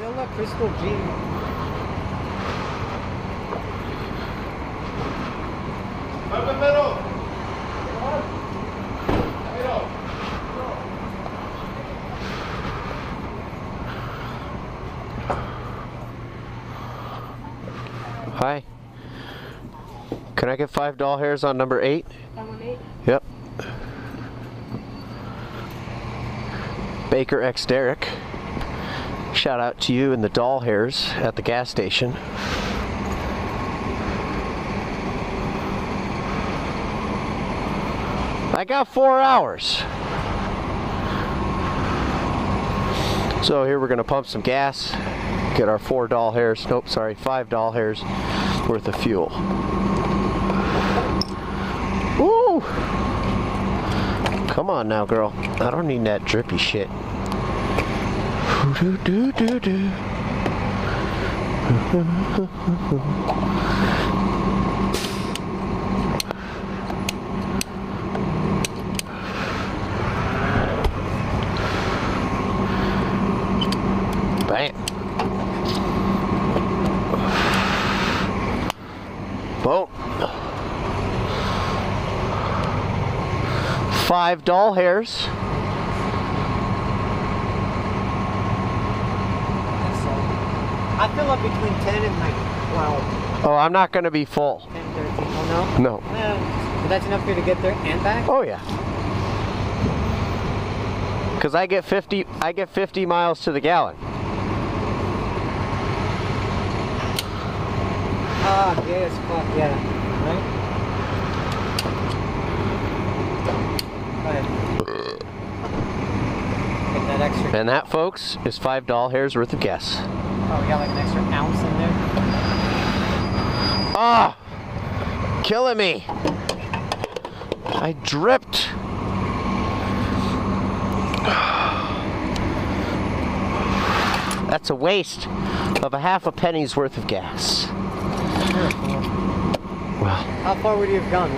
Still a Crystal G. Over middle. Hi. Can I get 5 doll hairs on number 8? On 8? Yep. Baker X Derek. Shout out to you and the doll hairs at the gas station. I got 4 hours. So here we're gonna pump some gas, get our 4 doll hairs, nope, sorry, 5 doll hairs worth of fuel. Woo! Come on now, girl. I don't need that drippy shit. Do do do do. Bam. Boom. 5 doll hairs. I fill up between 10 and like 12. Oh, I'm not going to be full. 10, 13. Oh no? No. But that's enough for you to get there and back? Oh yeah. Cuz I get 50 miles to the gallon. Ah, yes, fuck yeah. Right? Go ahead. Get that extra. And that, folks, is 5 doll hairs worth of gas. Oh, we got like an extra ounce in there. Ah! Killing me. I dripped. That's a waste of a half a penny's worth of gas. Well, how far would you have gone?